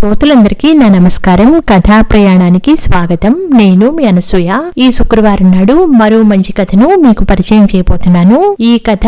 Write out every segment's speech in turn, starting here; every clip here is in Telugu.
శ్రోతలందరికీ నా నమస్కారం. కథా ప్రయాణానికి స్వాగతం. నేను మీ అనసూయ. ఈ శుక్రవారం నాడు మరో మంచి కథను మీకు పరిచయం చేయబోతున్నాను. ఈ కథ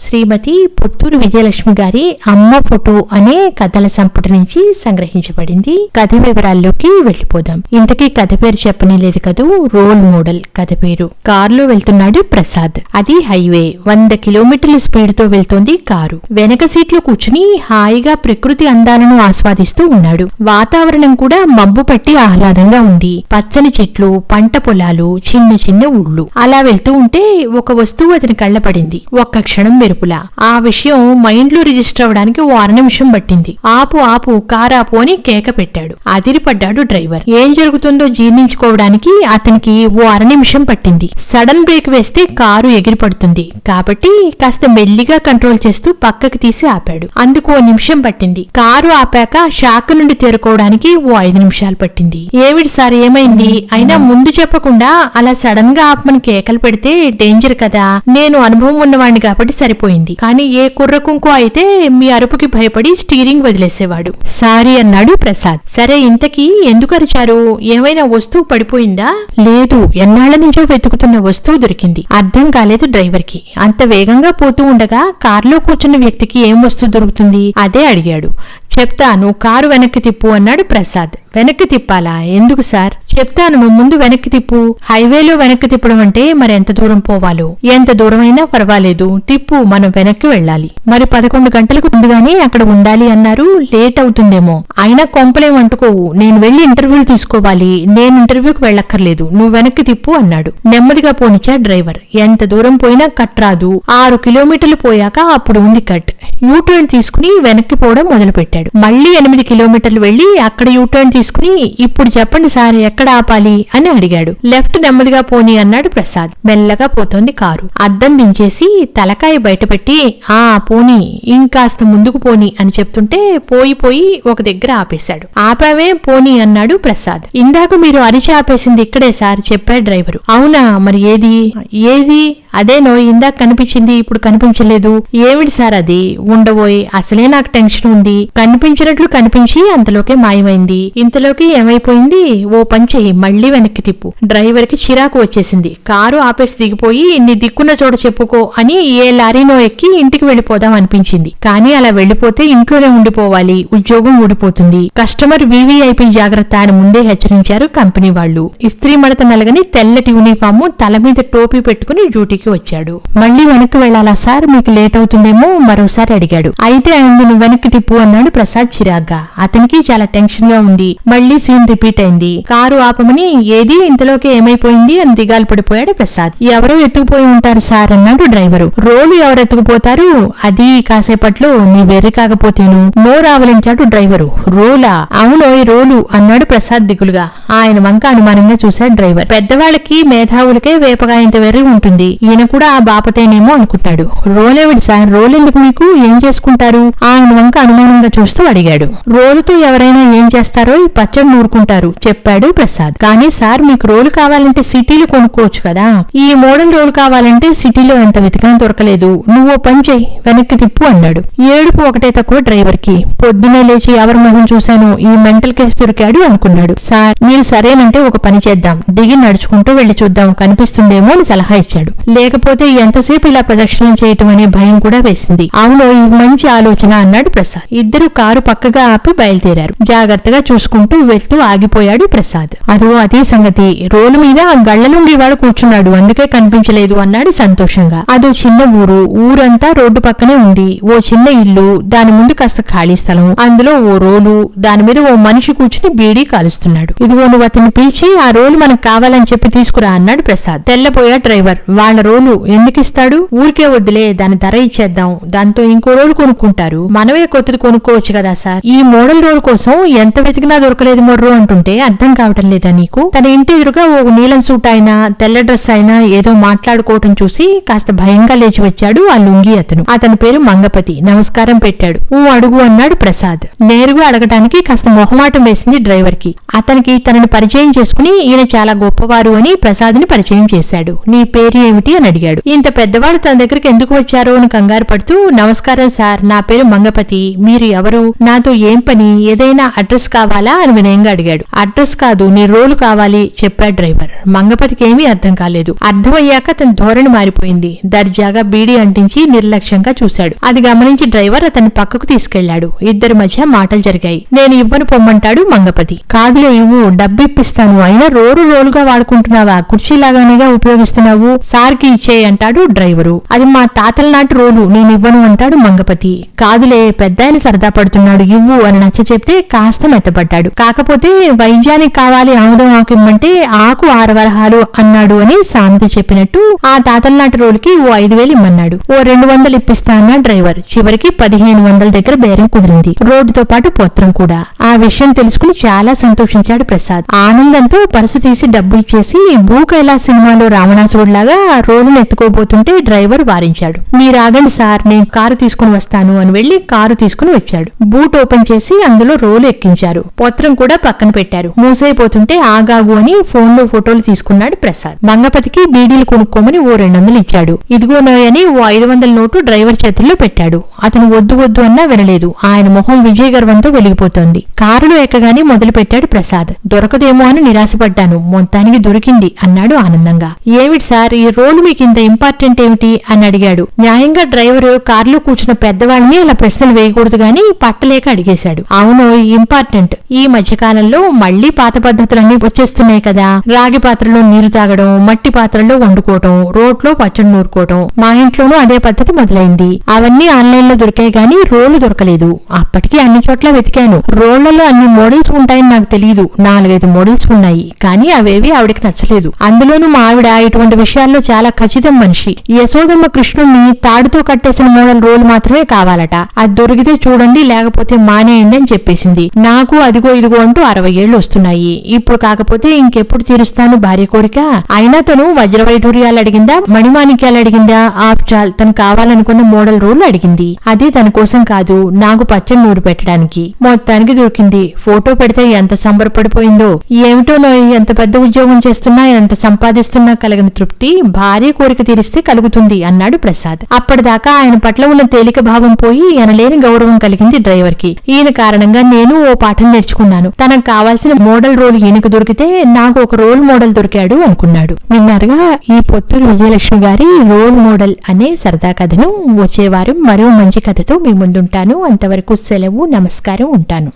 శ్రీమతి పుత్తూరు విజయలక్ష్మి గారి అమ్మ ఫోటో అనే కథల సంపుటి నుంచి సంగ్రహించబడింది. కథ వివరాల్లోకి వెళ్లిపోదాం. ఇంతకీ కథ పేరు చెప్పని లేదు కదూ, రోల్ మోడల్ కథ పేరు. కారులో వెళ్తున్నాడు ప్రసాద్. అది హైవే. 100 కిలోమీటర్ల స్పీడ్ తో వెళ్తోంది కారు. వెనక సీట్లో కూర్చుని హాయిగా ప్రకృతి అందాలను ఆస్వాదిస్తూ ఉన్నాడు. వాతావరణం కూడా మబ్బు పట్టి ఆహ్లాదంగా ఉంది. పచ్చని చెట్లు, పంట పొలాలు, చిన్న చిన్న ఊళ్ళు. అలా వెళ్తూ ఉంటే ఒక వస్తువు అతని కళ్ళపడింది. ఒక్క క్షణం మెరుపులా. ఆ విషయం మైండ్ లో రిజిస్టర్ అవడానికి ఓ 1 నిమిషం పట్టింది. ఆపు ఆపు, కారాపు అని కేక పెట్టాడు. అదిరిపడ్డాడు డ్రైవర్. ఏం జరుగుతుందో జీర్ణించుకోవడానికి అతనికి ఓ 1 నిమిషం పట్టింది. సడన్ బ్రేక్ వేస్తే కారు ఎగిరిపడుతుంది కాబట్టి కాస్త మెల్లిగా కంట్రోల్ చేస్తూ పక్కకి తీసి ఆపాడు. అందుకు ఓ నిమిషం పట్టింది. కారు ఆపాక షాక్ నుండి తేరుకోవడానికి ఓ 5 నిమిషాలు పట్టింది. ఏమిటి సార్, ఏమైంది? అయినా ముందు చెప్పకుండా అలా సడన్ గా ఆపమని కేకలు పెడితే డేంజర్ కదా. నేను అనుభవం ఉన్నవాడిని కాబట్టి సరిపోయింది. కానీ ఏ కుర్రకుంకో అయితే మీ అరుపుకి భయపడి స్టీరింగ్ వదిలేసేవాడు. సారీ అన్నాడు ప్రసాద్. సరే, ఇంతకీ ఎందుకు అరిచారు? ఏమైనా వస్తువు పడిపోయిందా? లేదు, ఎన్నాళ్ల నుంచో వెతుకుతున్న వస్తువు దొరికింది. అర్థం కాలేదు డ్రైవర్ కి. అంత వేగంగా పోతూ ఉండగా కారులో కూర్చున్న వ్యక్తికి ఏం వస్తువు దొరుకుతుంది? అదే అడిగాడు. చెప్తాను, కారు వెనక్కి తిప్పు అన్నాడు ప్రసాద్. వెనక్కి తిప్పాలా? ఎందుకు సార్? చెప్తాను, నువ్వు ముందు వెనక్కి తిప్పు. హైవేలో వెనక్కి తిప్పడం అంటే మరి ఎంత దూరం పోవాలో. ఎంత దూరమైనా పర్వాలేదు, తిప్పు, మనం వెనక్కి వెళ్ళాలి. మరి 11 గంటలకు ముందుగానే అక్కడ ఉండాలి అన్నారు. లేట్ అవుతుందేమో. అయినా కొంపలేం అంటుకోవు. నేను వెళ్లి ఇంటర్వ్యూలు తీసుకోవాలి. నేను ఇంటర్వ్యూకి వెళ్ళక్కర్లేదు, నువ్వు వెనక్కి తిప్పు అన్నాడు. నెమ్మదిగా పోనిచ్చా డ్రైవర్. ఎంత దూరం పోయినా కట్ రాదు. 6 కిలోమీటర్లు పోయాక అప్పుడు ఉంది కట్. యూటర్న్ తీసుకుని వెనక్కి పోవడం మొదలు పెట్టాడు. మళ్లీ 8 కిలోమీటర్లు వెళ్లి అక్కడ యూటర్న్ తీసుకుని ఇప్పుడు చెప్పండి సార్, ఎక్కడ ఆపాలి అని అడిగాడు. లెఫ్ట్ నెమ్మదిగా పోని అన్నాడు ప్రసాద్. మెల్లగా పోతోంది కారు. అద్దం దించేసి తలకాయ బయటపెట్టి ఆ పోని, ఇంకాస్త ముందుకు పోని అని చెప్తుంటే పోయి ఒక దగ్గర ఆపేశాడు. ఆపావే పోని అన్నాడు ప్రసాద్. ఇందాక మీరు అరిచి ఆపేసింది ఇక్కడే సార్ చెప్పాడు డ్రైవరు. అవునా, మరి ఏది? అదేనో ఇందాక కనిపించింది, ఇప్పుడు కనిపించలేదు. ఏమిటి సార్ అది? ఉండబోయ్, అసలే నాకు టెన్షన్ ఉంది. కనిపించినట్లు కనిపించి అంతలోకే మాయమైంది. ఇంతలోకి ఏమైపోయింది? ఓ పంచి మళ్లీ వెనక్కి తిప్పు. డ్రైవర్ కి చిరాకు వచ్చేసింది. కారు ఆపేసి దిగిపోయి నీ దిక్కున్న చోట చెప్పుకో అని ఏ లారీనో ఎక్కి ఇంటికి వెళ్లిపోదాం అనిపించింది. కానీ అలా వెళ్లిపోతే ఇంట్లోనే ఉండిపోవాలి, ఉద్యోగం ఊడిపోతుంది. కస్టమర్ VVIP జాగ్రత్త అని ముందే హెచ్చరించారు కంపెనీ వాళ్లు. ఇస్త్రీ మడత నలగని తెల్లటి యూనిఫాము, తల మీద టోపీ పెట్టుకుని డ్యూటీకి వచ్చాడు. మళ్లీ వెనక్కి వెళ్లాలా సార్? మీకు లేట్ అవుతుందేమో మరోసారి అడిగాడు. అయితే ఆయన వెనక్కి తిప్పు అన్నాడు ప్రసాద్ చిరాగ్గా. అతనికి చాలా టెన్షన్ గా ఉంది. మళ్లీ సీన్ రిపీట్ అయింది. కారు ఆపమని ఏది ఇంతలోకి ఏమైపోయింది అని దిగాలు పడిపోయాడు ప్రసాద్. ఎవరో ఎత్తుకుపోయి ఉంటారు సార్ అన్నాడు డ్రైవరు. రోలు ఎవరు ఎత్తుకుపోతారు? అది కాసేపట్లో నీ వెర్రి కాకపోతేను నోరావలించాడు డ్రైవరు. రోలా? అవునో ఈ రోలు అన్నాడు ప్రసాద్ దిగులుగా. ఆయన వంక అనుమానంగా చూశాడు డ్రైవర్. పెద్దవాళ్ళకి మేధావులకే వేపగాయంత వెర్రి ఉంటుంది. ఈయన కూడా ఆ బాపతేనేమో అనుకుంటాడు. రోలేవిడి సార్, రోలెందుకు మీకు? ఏం చేసుకుంటారు? ఆయన వంక అనుమానంగా చూస్తూ అడిగాడు. రోలుతో ఎవరైనా ఏం చేస్తారో ఈ పచ్చడి నూరుకుంటారు చెప్పాడు ప్రసాద్. కానీ సార్, మీకు రోలు కావాలంటే సిటీలో కొనుక్కోవచ్చు కదా. ఈ మోడల్ రోలు కావాలంటే సిటీలో ఎంత వెతికినా దొరకలేదు. నువ్వు పని చెయ్యి, వెనక్కి తిప్పు అన్నాడు. ఏడుపు ఒకటే తక్కువ డ్రైవర్ కి. పొద్దునే లేచి ఎవరి మొహం చూశాను, ఈ మెంటల్ కేసు దొరికాడు అనుకున్నాడు. సార్, మీరు సరేనంటే ఒక పని చేద్దాం, దిగి నడుచుకుంటూ వెళ్లి చూద్దాం, కనిపిస్తుందేమో అని సలహా ఇచ్చాడు. లేకపోతే ఎంతసేపు ఇలా ప్రదక్షిణం చేయటం అనే భయం కూడా వేసింది. అవును, ఈ మంచి ఆలోచన అన్నాడు ప్రసాద్. ఇద్దరు కారు పక్కగా ఆపి బయలుదేరారు. జాగ్రత్తగా చూసుకుంటూ వెళ్తూ ఆగిపోయాడు ప్రసాద్. అదో అదే సంగతి, రోలు మీద గళ్లలుండి వాడు కూర్చున్నాడు, అందుకే కనిపించలేదు అన్నాడు సంతోషంగా. అదో చిన్న ఊరు. ఊరంతా రోడ్డు పక్కనే ఉంది. ఓ చిన్న ఇల్లు, దాని ముందు కాస్త ఖాళీ స్థలం, అందులో ఓ రోలు, దాని మీద ఓ మనిషి కూర్చుని బీడీ కాలుస్తున్నాడు. ఇదిగో నువ్వు అతన్ని పిలిచి ఆ రోలు మనకు కావాలని చెప్పి తీసుకురా అన్నాడు ప్రసాద్. తెల్లపోయా డ్రైవర్. వాళ్ళ రోలు ఎందుకిస్తాడు? ఊరికే వద్దులే, దాని ధర ఇచ్చేద్దాం, దాంతో ఇంకో రోలు కొనుక్కుంటారు, మనమే కొత్తది కొనుక్కోవచ్చు కదా సార్. ఈ మోడల్ రోల్ కోసం ఎంత వెతికినా దొరకలేదు మొర్రు అంటుంటే అర్థం కావటం లేదా నీకు? తన ఇంటి ఎదురుగా ఓ నీలం సూట్ అయినా తెల్ల డ్రెస్ అయినా ఏదో మాట్లాడుకోవటం చూసి కాస్త భయంగా లేచి వచ్చాడు ఆ లుంగి అతని పేరు మంగపతి. నమస్కారం పెట్టాడు. అడుగు అన్నాడు ప్రసాద్. నేరుగా అడగటానికి కాస్త మొహమాటం వేసింది డ్రైవర్ కి. అతనికి తనని పరిచయం చేసుకుని ఈయన చాలా గొప్పవారు అని ప్రసాద్ ని పరిచయం చేశాడు. నీ పేరు ఏమిటి అని అడిగాడు. ఇంత పెద్దవాడు తన దగ్గరికి ఎందుకు వచ్చారో అని కంగారు పడుతూ, నమస్కారం సార్, నా పేరు మంగపతి, మీరు ఎవరు, నాతో ఏం పని, ఏదైనా అడ్రస్ కావాలా అని వినయంగా అడిగాడు. అడ్రస్ కాదు, నీ రోలు కావాలి చెప్పాడు డ్రైవర్. మంగపతికి ఏమీ అర్థం కాలేదు. అర్థమయ్యాక తన ధోరణి మారిపోయింది. దర్జాగా బీడీ అంటించి నిర్లక్ష్యంగా చూశాడు. అది గమనించి డ్రైవర్ అతన్ని పక్కకు తీసుకెళ్లాడు. ఇద్దరి మధ్య మాటలు జరిగాయి. నేను ఇవ్వను పొమ్మంటాడు మంగపతి. కాదులే ఇవ్వు, డబ్బు ఇప్పిస్తాను, అయినా రోలుగా వాడుకుంటున్నావా, కుర్చీలాగానేగా ఉపయోగిస్తున్నావు, సార్కి ఇచ్చేయి అంటాడు డ్రైవరు. అది మా తాతల నాటి రోలు, నేను ఇవ్వను అంటాడు మంగపతి. కాదులే పెద్దాయన సరదా పడుతున్నాడు, ఇవ్వు అని నచ్చ చెప్తే కాస్త మెత్తపడ్డాడు. కాకపోతే వైద్యానికి కావాలి ఆముదం ఆకు ఇమ్మంటే ఆకు 6 వరహాలు అన్నాడు అని సామెత చెప్పినట్టు ఆ తాతల నాటి రోలుకి ఓ 5,000 ఇమ్మన్నాడు. ఓ 200 ఇప్పిస్తా అన్న డ్రైవర్. చివరికి 1,500 దగ్గర బేరం కుదిరింది, రోడ్డుతో పాటు పొత్రం కూడా. ఆ విషయం తెలుసుకుని చాలా సంతోషించాడు ప్రసాద్. ఆనందంతో పర్సు తీసి డబ్బు ఇచ్చేసి భూకైలా సినిమాలో రావణాసురుడిలాగా రోలును ఎత్తుకోబోతుంటే డ్రైవర్ వారించాడు. మీరాగండి సార్, నేను కారు తీసుకుని వస్తాను అని వెళ్లి కారు తీసుకుని వచ్చాడు. బూట్ ఓపెన్ చేసి అందులో రోలు ఎక్కించారు. పొత్రం కూడా పక్కన పెట్టారు. మూసైపోతుంటే ఆగాగు అని ఫోన్లో ఫోటోలు తీసుకున్నాడు ప్రసాద్. మంగపతికి బీడీలు కొనుక్కోమని ఓ 200 ఇచ్చాడు. ఇదిగోనోయని ఓ 500 నోటు డ్రైవర్ చేతుల్లో పెట్టాడు. అతను వద్దు వద్దు అన్నా వినలేదు. ఆయన మొహం విజయ గర్వంతో వెలిగిపోతోంది. కారులో ఎక్కగానే మొదలు పెట్టాడు ప్రసాద్. దొరకదేమో అని నిరాశపడ్డాను, మొత్తానికి దొరికింది అన్నాడు ఆనందంగా. ఏమిటి సార్, ఈ రోలు మీకు ఇంత ఇంపార్టెంట్ ఏమిటి అని అడిగాడు. న్యాయంగా డ్రైవర్ కారులో కూర్చున్న పెద్దవాళ్ళని అలా ప్రశ్నలు వేయకూడదు గాని పట్టలేక అడిగేశాడు. అవును ఇంపార్టెంట్. ఈ మధ్యకాలంలో మళ్లీ పాత పద్ధతులన్నీ వచ్చేస్తున్నాయి కదా. రాగి పాత్రలో నీరు తాగడం, మట్టి పాత్రలో వండుకోవటం, రోట్లో పచ్చడి నూరుకోవటం. మా ఇంట్లోనూ అదే పద్ధతి మొదలైంది. అవన్నీ ఆన్లైన్ లో దొరికాయి గాని రోలు దొరకలేదు. అప్పటికి అన్ని చోట్ల వెతికాను. రోళ్లలో అన్ని మోడల్స్ ఉంటాయని నాకు తెలియదు. 4-5 మోడల్స్ ఉన్నాయి, కానీ అవేవి ఆవిడకి నచ్చలేదు. అందులోనూ మా ఆవిడ ఇటువంటి విషయాల్లో చాలా ఖచ్చితం మనిషి. యశోదమ్మ కృష్ణుణ్ణి తాడుతో కట్టేసిన మోడల్ రోల్ మాత్రమే కావాలట. అది దొరికితే చూడండి, లేకపోతే మానేయండి అని చెప్పేసింది. నాకు అదిగో ఇదిగో అంటూ 60 ఏళ్లు వస్తున్నాయి. ఇప్పుడు కాకపోతే ఇంకెప్పుడు తీరుస్తాను భార్య కోరిక. అయినా తను వజ్రవైఢూర్యాలు అడిగిందా, మణిమాణిక్యాలు అడిగిందా, ఆఫ్టర్ తను కావాలనుకున్న మోడల్ రోల్ అడిగింది. అది తన కోసం కాదు, నాకు పచ్చడి నూరు పెట్టడానికి. మొత్తానికి దొరికింది. ఫోటో పెడితే ఎంత సంబరపడిపోయిందో. ఏమిటో ఎంత పెద్ద ఉద్యోగం చేస్తున్నా, ఎంత సంపాదిస్తున్నా కలగని తృప్తి భార్య కోరిక తీరిస్తే కలుగుతుంది అన్నాడు ప్రసాద్. అప్పటిదాకా ఆయన పట్ల ఉన్న తేలిక భావం పోయి ఎనలేని గౌరవం కలిగింది డ్రైవర్ కి. ఈయన కారణంగా నేను ఓ పాఠం నేర్చుకున్నాను. తనకు కావాల్సిన మోడల్ రోల్ ఈయనకు దొరికితే నాకు ఒక రోల్ మోడల్ దొరికాడు అనుకున్నాడు. విన్నారుగా ఈ పొత్తూరు విజయలక్ష్మి గారి రోల్ మోడల్ అనే సరదా కథను. వచ్చే వారం మరో మంచి కథతో మీ ముందుంటాను. అంతవరకు సెలవు, నమస్కారం, ఉంటాను.